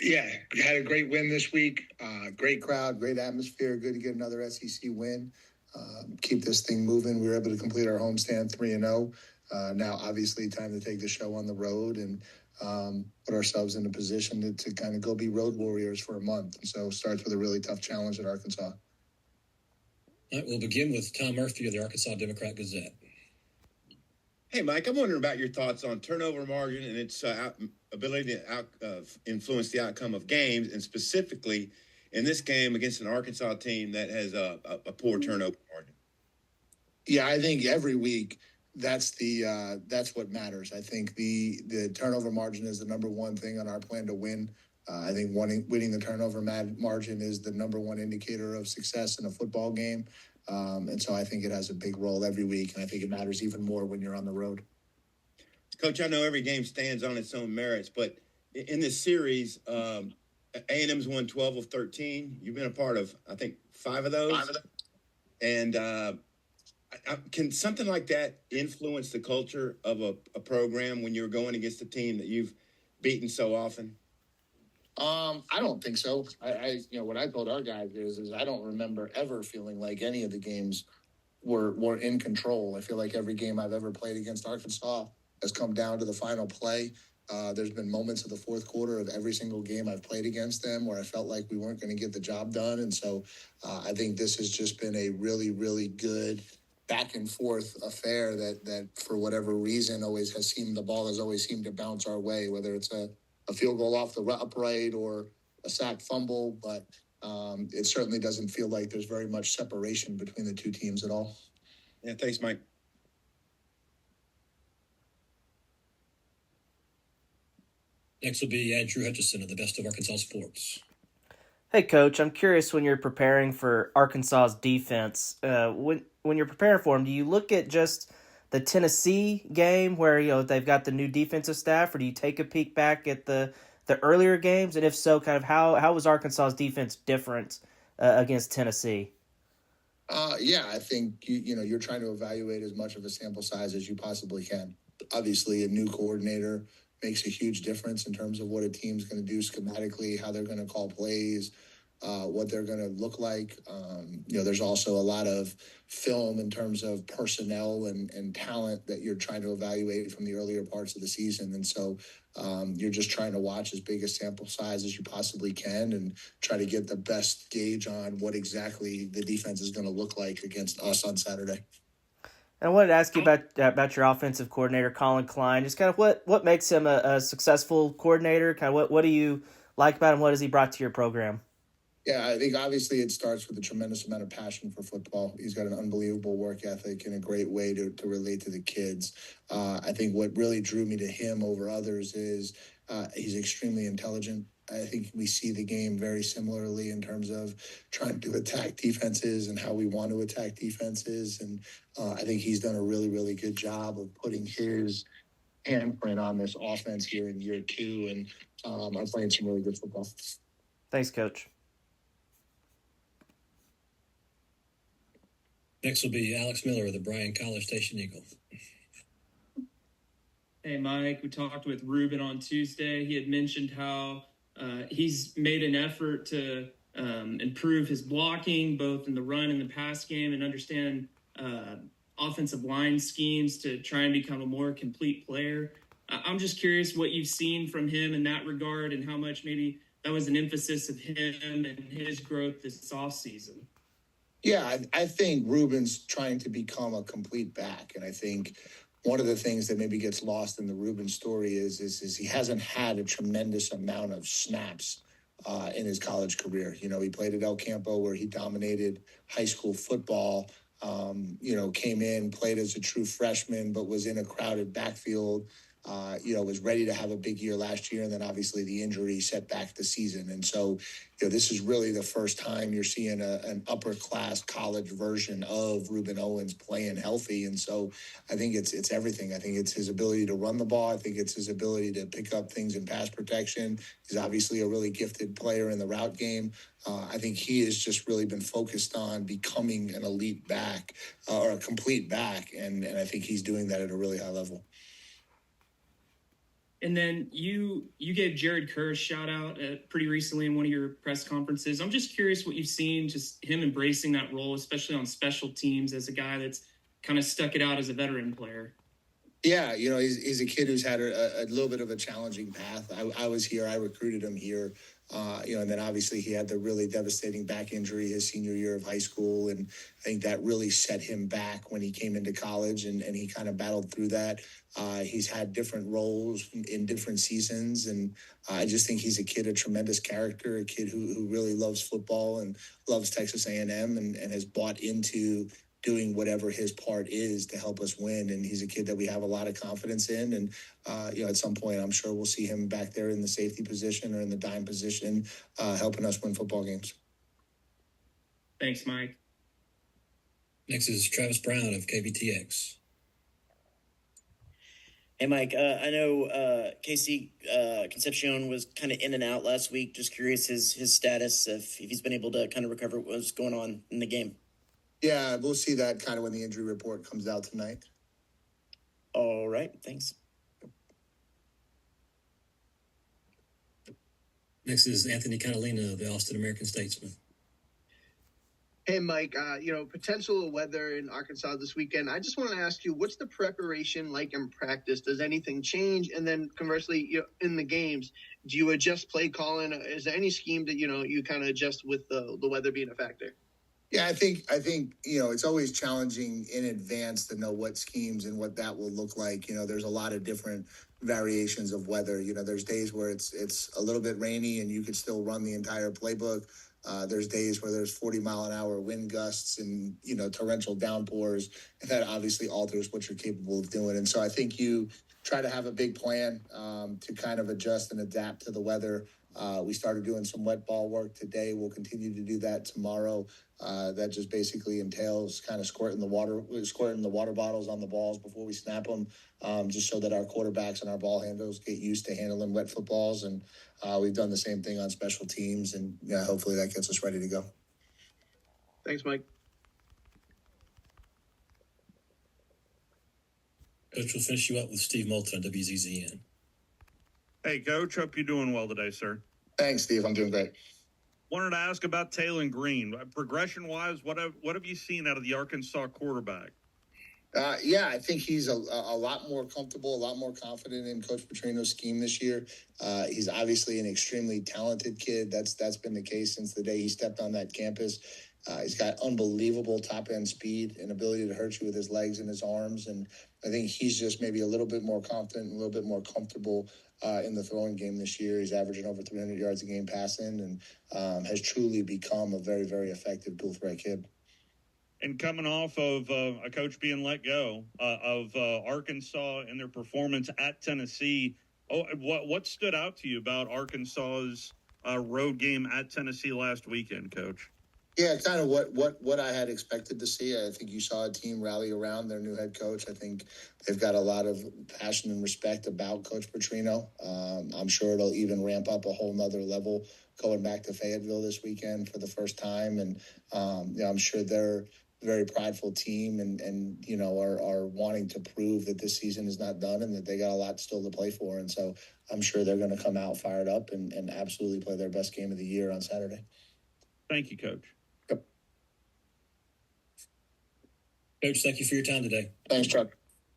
Yeah, we had a great win this week. Great crowd, great atmosphere. Good to get another SEC win. Keep this thing moving. We were able to complete our homestand 3-0. Now, obviously, time to take the show on the road and put ourselves in a position to kind of go be road warriors for a month. And so starts with a really tough challenge at Arkansas. All right, we'll begin with Tom Murphy of the Arkansas Democrat-Gazette. Hey, Mike, I'm wondering about your thoughts on turnover margin and its ability to influence the outcome of games, and specifically in this game against an Arkansas team that has a poor turnover margin. Yeah, I think every week that's what matters. I think the turnover margin is the number one thing on our plan to win. I think winning the turnover margin is the number one indicator of success in a football game. And so I think it has a big role every week, and I think it matters even more when you're on the road. Coach, I know every game stands on its own merits, but in this series, A&M's won 12 of 13. You've been a part of, I think, 5 of those. And can something like that influence the culture of a program when you're going against a team that you've beaten so often? I don't think so. What I told our guys is I don't remember ever feeling like any of the games were in control. I feel like every game I've ever played against Arkansas has come down to the final play. There's been moments of the fourth quarter of every single game I've played against them where I felt like we weren't going to get the job done. And so I think this has just been a really, really good back and forth affair that for whatever reason the ball has always seemed to bounce our way, whether it's a field goal off the upright or a sack fumble. But it certainly doesn't feel like there's very much separation between the two teams at all. Yeah, thanks, Mike. Next will be Andrew Hutchison of the Best of Arkansas Sports. Hey, Coach, I'm curious when you're preparing for Arkansas's defense, when you're preparing for them, do you look at just the Tennessee game where, they've got the new defensive staff, or do you take a peek back at the earlier games? And if so, kind of how was Arkansas's defense different against Tennessee? I think, you're trying to evaluate as much of a sample size as you possibly can. Obviously, a new coordinator makes a huge difference in terms of what a team's going to do schematically, how they're going to call plays, what they're going to look like. There's also a lot of film in terms of personnel and talent that you're trying to evaluate from the earlier parts of the season. And so you're just trying to watch as big a sample size as you possibly can and try to get the best gauge on what exactly the defense is going to look like against us on Saturday. And I wanted to ask you about your offensive coordinator, Colin Klein. Just kind of what makes him a successful coordinator? Kind of what do you like about him? What has he brought to your program? Yeah, I think obviously it starts with a tremendous amount of passion for football. He's got an unbelievable work ethic and a great way to relate to the kids. I think what really drew me to him over others is he's extremely intelligent. I think we see the game very similarly in terms of trying to attack defenses and how we want to attack defenses. And I think he's done a really, really good job of putting his handprint on this offense here in year 2. And I'm playing some really good football. Thanks, Coach. Next will be Alex Miller of the Bryan College Station Eagle. Hey, Mike, we talked with Ruben on Tuesday. He had mentioned how he's made an effort to improve his blocking, both in the run and the pass game, and understand offensive line schemes to try and become a more complete player. I'm just curious what you've seen from him in that regard and how much maybe that was an emphasis of him and his growth this offseason. Yeah, I think Ruben's trying to become a complete back. And I think one of the things that maybe gets lost in the Ruben story is he hasn't had a tremendous amount of snaps in his college career. He played at El Campo where he dominated high school football, came in, played as a true freshman, but was in a crowded backfield. Was ready to have a big year last year, and then obviously the injury set back the season. And so, this is really the first time you're seeing an upper-class college version of Ruben Owens playing healthy. And so I think it's everything. I think it's his ability to run the ball. I think it's his ability to pick up things in pass protection. He's obviously a really gifted player in the route game. I think he has just really been focused on becoming an elite back or a complete back, and I think he's doing that at a really high level. And then you gave Jared Kerr a shout out pretty recently in one of your press conferences. I'm just curious what you've seen, just him embracing that role, especially on special teams, as a guy that's kind of stuck it out as a veteran player. Yeah, he's a kid who's had a little bit of a challenging path. I was here, I recruited him here, and then obviously he had the really devastating back injury his senior year of high school, and I think that really set him back when he came into college, and he kind of battled through that. He's had different roles in different seasons, and I just think he's a kid of tremendous character, a kid who really loves football and loves Texas A&M, and has bought into doing whatever his part is to help us win. And he's a kid that we have a lot of confidence in. And, at some point, I'm sure we'll see him back there in the safety position or in the dime position, helping us win football games. Thanks, Mike. Next is Travis Brown of KBTX. Hey, Mike, I know Casey Concepcion was kind of in and out last week. Just curious his status, if he's been able to kind of recover what was going on in the game. Yeah, we'll see that kind of when the injury report comes out tonight. All right, thanks. Next is Anthony Catalina of the Austin American-Statesman. Hey, Mike, potential weather in Arkansas this weekend. I just want to ask you, what's the preparation like in practice? Does anything change? And then conversely, in the games, do you adjust play calling? Is there any scheme that, you kind of adjust with the weather being a factor? Yeah, I think it's always challenging in advance to know what schemes and what that will look like. There's a lot of different variations of weather. There's days where it's a little bit rainy and you could still run the entire playbook. There's days where there's 40-mile-an-hour wind gusts and torrential downpours, and that obviously alters what you're capable of doing. And so I think you try to have a big plan to kind of adjust and adapt to the weather. We started doing some wet ball work today. We'll continue to do that tomorrow. That just basically entails kind of squirting the water bottles on the balls before we snap them, just so that our quarterbacks and our ball handlers get used to handling wet footballs. And we've done the same thing on special teams, and hopefully that gets us ready to go. Thanks, Mike. Coach will finish you up with Steve Moulton on WZZN. Hey, Coach. Hope you're doing well today, sir. Thanks, Steve. I'm doing great. Wanted to ask about Taylon Green. Progression-wise, what have you seen out of the Arkansas quarterback? I think he's a lot more comfortable, a lot more confident in Coach Petrino's scheme this year. He's obviously an extremely talented kid. That's been the case since the day he stepped on that campus. He's got unbelievable top-end speed and ability to hurt you with his legs and his arms. And I think he's just maybe a little bit more confident and a little bit more comfortable in the throwing game this year. He's averaging over 300 yards a game passing and has truly become a very, very effective dual-threat kid. And coming off of a coach being let go of Arkansas and their performance at Tennessee, what stood out to you about Arkansas's road game at Tennessee last weekend, Coach? Yeah, kind of what I had expected to see. I think you saw a team rally around their new head coach. I think they've got a lot of passion and respect about Coach Petrino. I'm sure it'll even ramp up a whole nother level going back to Fayetteville this weekend for the first time. And I'm sure they're a very prideful team and are wanting to prove that this season is not done and that they got a lot still to play for. And so I'm sure they're going to come out fired up and absolutely play their best game of the year on Saturday. Thank you, Coach. Coach, thank you for your time today. Thanks, Chuck.